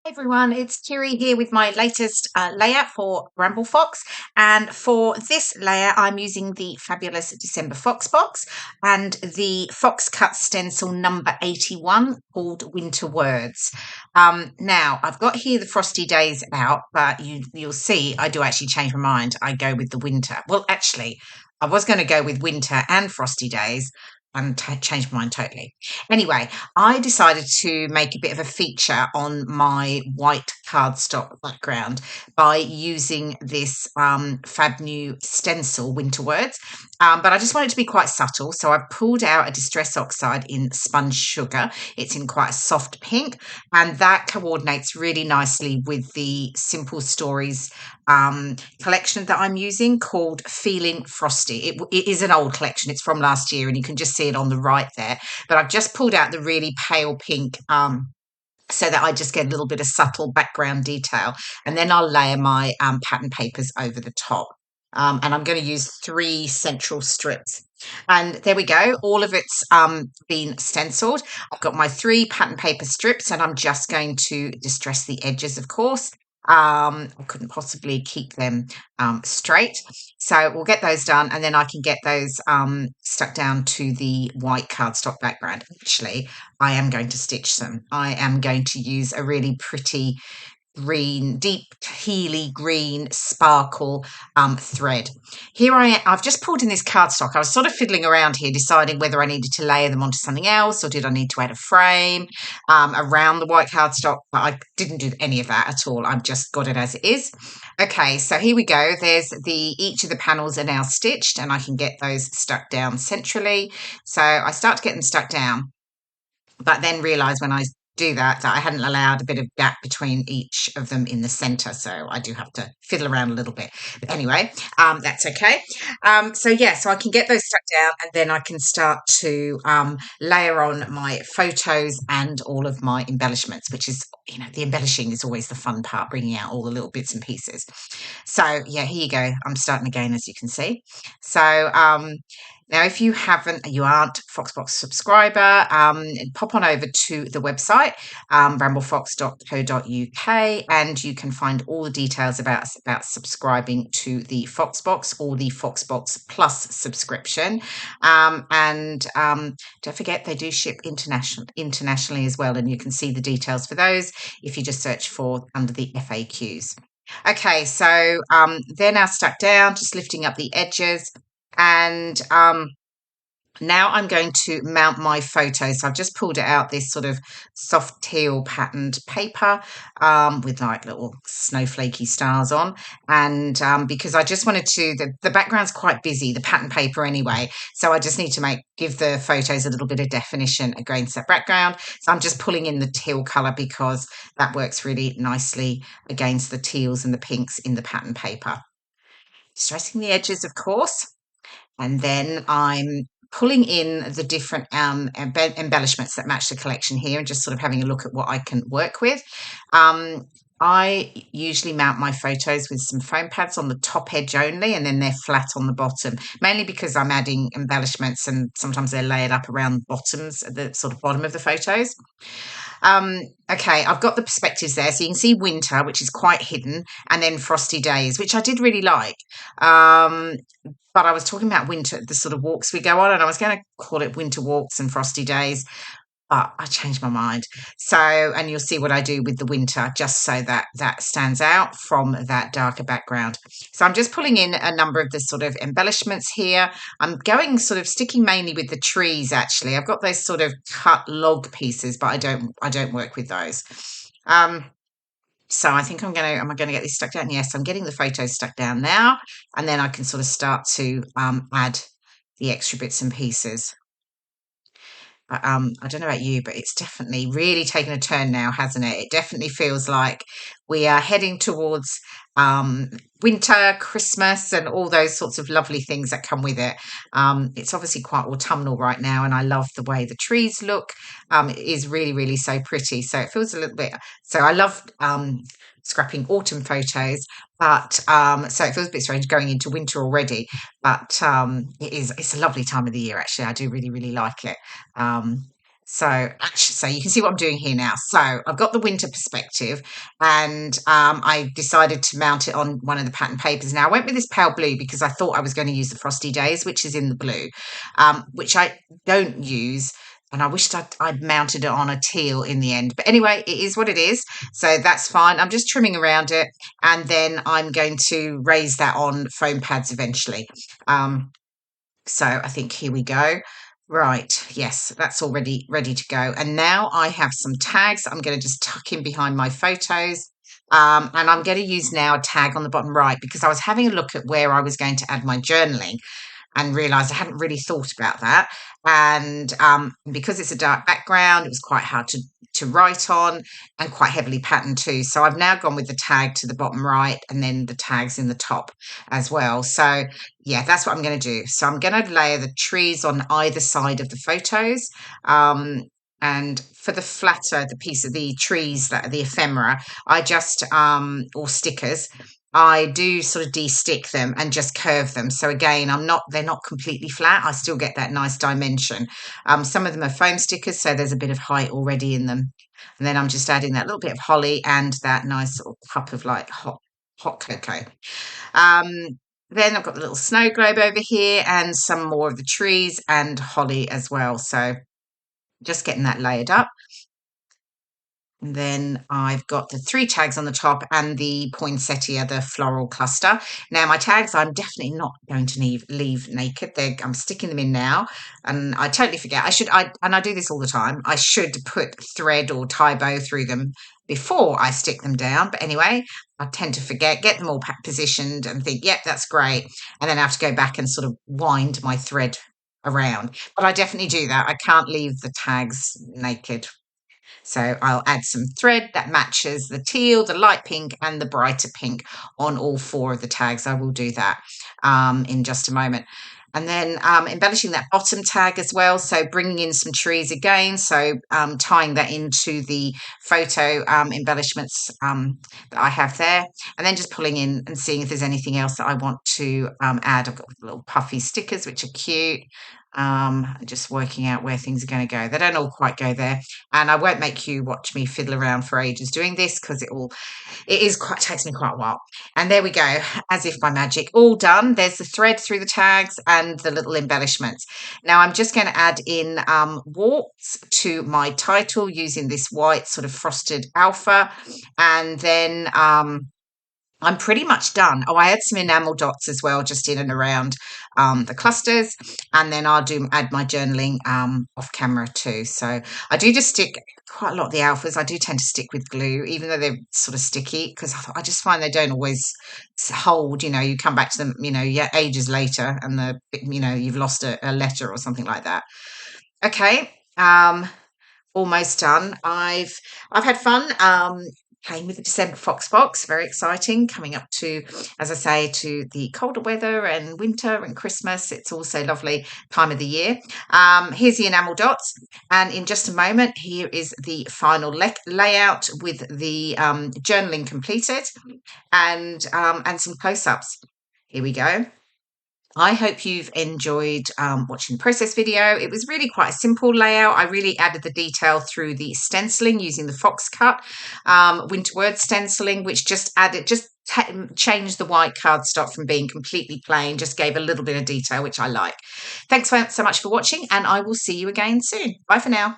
Hey everyone, it's Kirei here with my latest layer for Bramble Fox, and for this layer I'm using the fabulous December Fox box and the Fox Cut stencil number 81 called Winter Words. Now I've got here the Frosty Days out, but you'll see I do actually change my mind. I go with the winter. Well, actually, I was going to go with winter and Frosty Days and changed my mind totally. Anyway, I decided to make a bit of a feature on my white cardstock background by using this fab new stencil, Winter Words. But I just want it to be quite subtle. So I've pulled out a Distress Oxide in Spun Sugar. It's in quite a soft pink, and that coordinates really nicely with the Simple Stories collection that I'm using called Feelin Frosty. It is an old collection. It's from last year, and you can just see it on the right there. But I've just pulled out the really pale pink so that I just get a little bit of subtle background detail. And then I'll layer my pattern papers over the top. And I'm going to use 3 central strips. And there we go. All of it's been stenciled. I've got my 3 pattern paper strips, and I'm just going to distress the edges, of course. I couldn't possibly keep them straight. So we'll get those done, and then I can get those stuck down to the white cardstock background. Actually, I am going to stitch them. I am going to use a really pretty green, deep tealy green sparkle thread. Here I've just pulled in this cardstock. I was sort of fiddling around here, deciding whether I needed to layer them onto something else or did I need to add a frame around the white cardstock, but I didn't do any of that at all. I've just got it as it is. Okay, so here we go. There's each of the panels are now stitched, and I can get those stuck down centrally. So I start to get them stuck down, but then realise when I do that I hadn't allowed a bit of gap between each of them in the center, so I do have to fiddle around a little bit. But anyway, that's okay. So I can get those stuck down, and then I can start to layer on my photos and all of my embellishments, which is, the embellishing is always the fun part, bringing out all the little bits and pieces. So yeah, here you go. I'm starting again, as you can see. So now, if you aren't Foxbox subscriber, pop on over to the website, bramblefox.co.uk, and you can find all the details about subscribing to the Foxbox or the Foxbox Plus subscription. And don't forget, they do ship internationally as well, and you can see the details for those if you just search for under the FAQs. Okay, so they're now stuck down, just lifting up the edges. And now I'm going to mount my photos. So I've just pulled it out, this sort of soft teal patterned paper with like little snowflakey stars on. And because I just wanted to, the background's quite busy, the pattern paper anyway. So I just need to give the photos a little bit of definition against that background. So I'm just pulling in the teal colour because that works really nicely against the teals and the pinks in the pattern paper. Distressing the edges, of course. And then I'm pulling in the different embellishments that match the collection here, and just sort of having a look at what I can work with. I usually mount my photos with some foam pads on the top edge only, and then they're flat on the bottom, mainly because I'm adding embellishments and sometimes they're layered up around the bottoms, the sort of bottom of the photos. Okay, I've got the perspectives there, so you can see winter, which is quite hidden, and then Frosty Days, which I did really like. But I was talking about winter, the sort of walks we go on, and I was going to call it Winter Walks and Frosty Days, but I changed my mind. So, and you'll see what I do with the winter, just so that that stands out from that darker background. So I'm just pulling in a number of the sort of embellishments here. I'm sticking mainly with the trees, actually. I've got those sort of cut log pieces, but I don't work with those. So I think am I going to get these stuck down? Yes, I'm getting the photos stuck down now, and then I can sort of start to add the extra bits and pieces. I don't know about you, but it's definitely really taken a turn now, hasn't it? It definitely feels like we are heading towards winter, Christmas, and all those sorts of lovely things that come with it. It's obviously quite autumnal right now, and I love the way the trees look. It is really, really so pretty. So it feels a little bit. So I love scrapping autumn photos, but so it feels a bit strange going into winter already. But it's a lovely time of the year, actually. I do really, really like it. So actually, so you can see what I'm doing here now. So I've got the Winter Perspective, and I decided to mount it on one of the pattern papers. Now I went with this pale blue because I thought I was going to use the Frosty Days, which is in the blue, which I don't use. And I wished I'd mounted it on a teal in the end. But anyway, it is what it is. So that's fine. I'm just trimming around it. And then I'm going to raise that on foam pads eventually. So I think here we go. Right, yes, that's already ready to go. And now I have some tags I'm going to just tuck in behind my photos. And I'm going to use now a tag on the bottom right because I was having a look at where I was going to add my journaling and realised I hadn't really thought about that. And because it's a dark background, it was quite hard to write on and quite heavily patterned too. So I've now gone with the tag to the bottom right and then the tags in the top as well. So yeah, that's what I'm going to do. So I'm going to layer the trees on either side of the photos. And for the flatter, the piece of the trees, that the ephemera, I just or stickers, I do sort of de-stick them and just curve them. So again, they're not completely flat. I still get that nice dimension. Some of them are foam stickers, so there's a bit of height already in them. And then I'm just adding that little bit of holly and that nice sort of cup of like hot cocoa. Then I've got the little snow globe over here and some more of the trees and holly as well. So just getting that layered up. And then I've got the 3 tags on the top and the poinsettia, the floral cluster. Now my tags, I'm definitely not going to leave naked. I'm sticking them in now, and I totally forget. I do this all the time. I should put thread or tie bow through them before I stick them down. But anyway, I tend to forget, get them all positioned and think, yep, that's great. And then I have to go back and sort of wind my thread around. But I definitely do that. I can't leave the tags naked. So I'll add some thread that matches the teal, the light pink, and the brighter pink on all 4 of the tags. I will do that in just a moment. And then embellishing that bottom tag as well. So bringing in some trees again. So tying that into the photo embellishments that I have there. And then just pulling in and seeing if there's anything else that I want to add. I've got little puffy stickers, which are cute. Just working out where things are going to go. They don't all quite go there. And I won't make you watch me fiddle around for ages doing this because takes me quite a while. And there we go, as if by magic, all done. There's the thread through the tags and the little embellishments. Now I'm just going to add in warts to my title using this white sort of frosted alpha, and then I'm pretty much done. Oh, I add some enamel dots as well, just in and around the clusters, and then I'll add my journaling off camera too. So I do just stick quite a lot of the alphas. I do tend to stick with glue, even though they're sort of sticky, because I just find they don't always hold. You come back to them, ages later, and you've lost a letter or something like that. Okay. Almost done. I've had fun playing with the December Fox box. Very exciting. Coming up to, as I say, to the colder weather and winter and Christmas. It's also lovely time of the year. Here's the enamel dots, and in just a moment, here is the final layout with the journaling completed and some close-ups. Here we go. I hope you've enjoyed watching the process video. It was really quite a simple layout. I really added the detail through the stenciling using the fox cut winter word stenciling, which just changed the white cardstock from being completely plain, just gave a little bit of detail, which I like. Thanks so much for watching, and I will see you again soon. Bye for now.